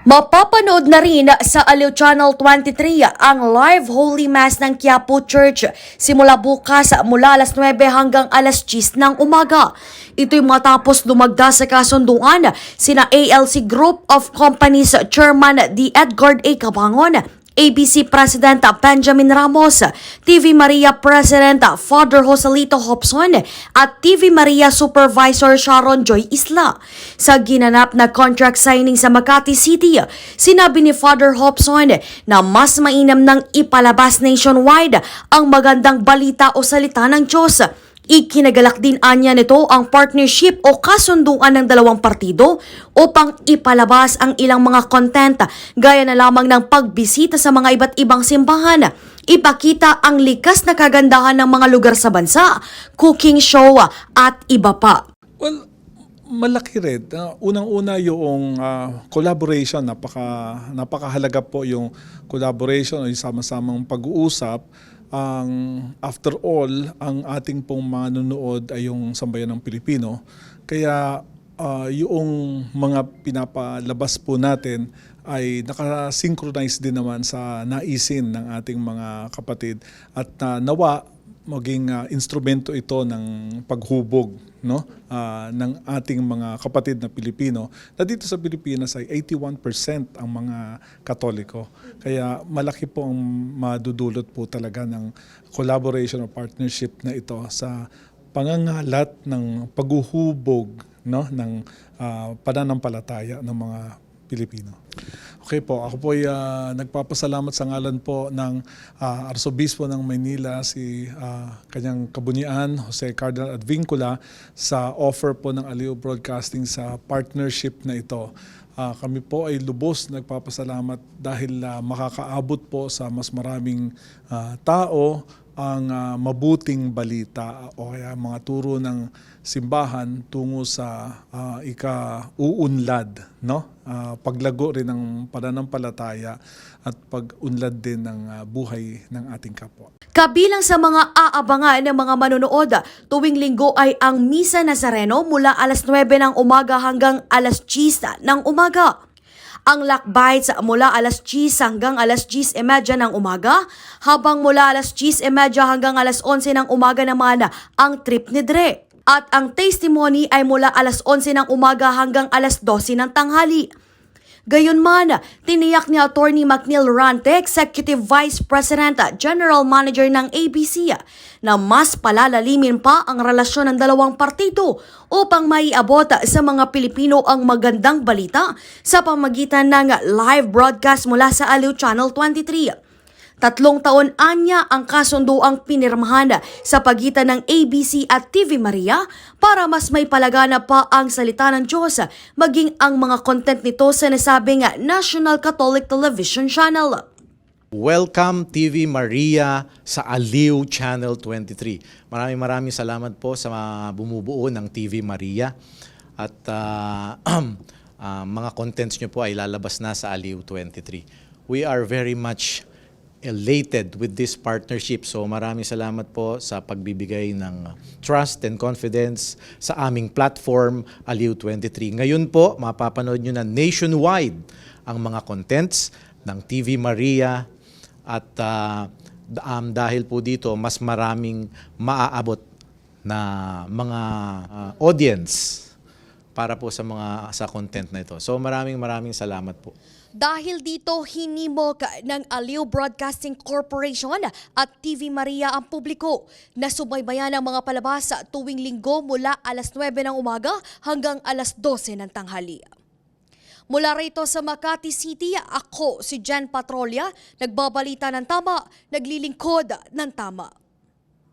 Mapapanood na rin sa Aliw Channel 23 ang live Holy Mass ng Quiapo Church simula bukas mula alas 9 hanggang alas 10 ng umaga. Ito'y matapos lumagda sa kasunduan sina ALC Group of Companies Chairman D. Edgar A. Cabangon, ABC President Benjamin Ramos, TV Maria President Father Joselito Hobson at TV Maria Supervisor Sharon Joy Isla. Sa ginanap na contract signing sa Makati City, sinabi ni Father Hobson na mas mainam nang ipalabas nationwide ang magandang balita o salita ng Diyos. Ikinagalak din anya nito ang partnership o kasunduan ng dalawang partido upang ipalabas ang ilang mga content gaya na lamang ng pagbisita sa mga iba't ibang simbahan, ipakita ang likas na kagandahan ng mga lugar sa bansa, cooking show at iba pa. Well, malaki rin. Unang-una yung collaboration, napakahalaga po yung collaboration o yung sama-samang pag-uusap. After all, ang ating pong manonood ay yung sambayan ng Pilipino. Kaya yung mga pinapalabas po natin ay nakasynchronize din naman sa naisin ng ating mga kapatid at nawa maging instrumento ito ng paghubog, no, ng ating mga kapatid na Pilipino na dito sa Pilipinas ay 81% ang mga Katoliko. Kaya malaki po ang madudulot po talaga ng collaboration o partnership na ito sa pangangalat ng paghuhubog, no, ng pananampalataya ng mga Pilipino. Okay po, ako po ay nagpapasalamat sa ngalan po ng Arsobispo ng Maynila, si kanyang kabunian, Jose Cardinal Advincula, sa offer po ng Aliw Broadcasting sa partnership na ito. Kami po ay lubos nagpapasalamat dahil makakaabot po sa mas maraming tao ang mabuting balita o kaya mga turo ng simbahan tungo sa ika-uunlad, no? Paglago rin ng pananampalataya at pag-unlad din ng buhay ng ating kapwa. Kabilang sa mga aabangan ng mga manonood tuwing linggo ay ang Misa Nazareno mula alas 9 ng umaga hanggang alas 10 ng umaga. Ang lakbay mula alas 10 hanggang alas 10:30 ng umaga, habang mula alas 10:30 hanggang alas 11 ng umaga naman ang trip ni Dre. At ang testimony ay mula alas 11 ng umaga hanggang alas 12 ng tanghali. Gayunman, tiniyak ni Attorney McNeil Rante, Executive Vice President at General Manager ng ABC, na mas palalalimin pa ang relasyon ng dalawang partido upang maiabot sa mga Pilipino ang magandang balita sa pamagitan ng live broadcast mula sa Aliw Channel 23. 3 taon anya ang kasunduang pinirmahan sa pagitan ng ABC at TV Maria para mas may palagana pa ang salita ng Diyos maging ang mga content nito sa nasabing National Catholic Television Channel. Welcome TV Maria sa Aliw Channel 23. Maraming salamat po sa bumubuo ng TV Maria at mga contents nyo po ay lalabas na sa Aliw 23. We are very much elated with this partnership. So maraming salamat po sa pagbibigay ng trust and confidence sa aming platform, Aliw 23. Ngayon po, mapapanood nyo na nationwide ang mga contents ng TV Maria at dahil po dito, mas maraming maaabot na mga audience para po sa content na ito. So maraming salamat po. Dahil dito, hinimok ng Aliw Broadcasting Corporation at TV Maria ang publiko na subaybayan ang mga palabas tuwing linggo mula alas 9 ng umaga hanggang alas 12 ng tanghali. Mula rito sa Makati City, ako si Jen Patrolya, nagbabalita ng tama, naglilingkod ng tama.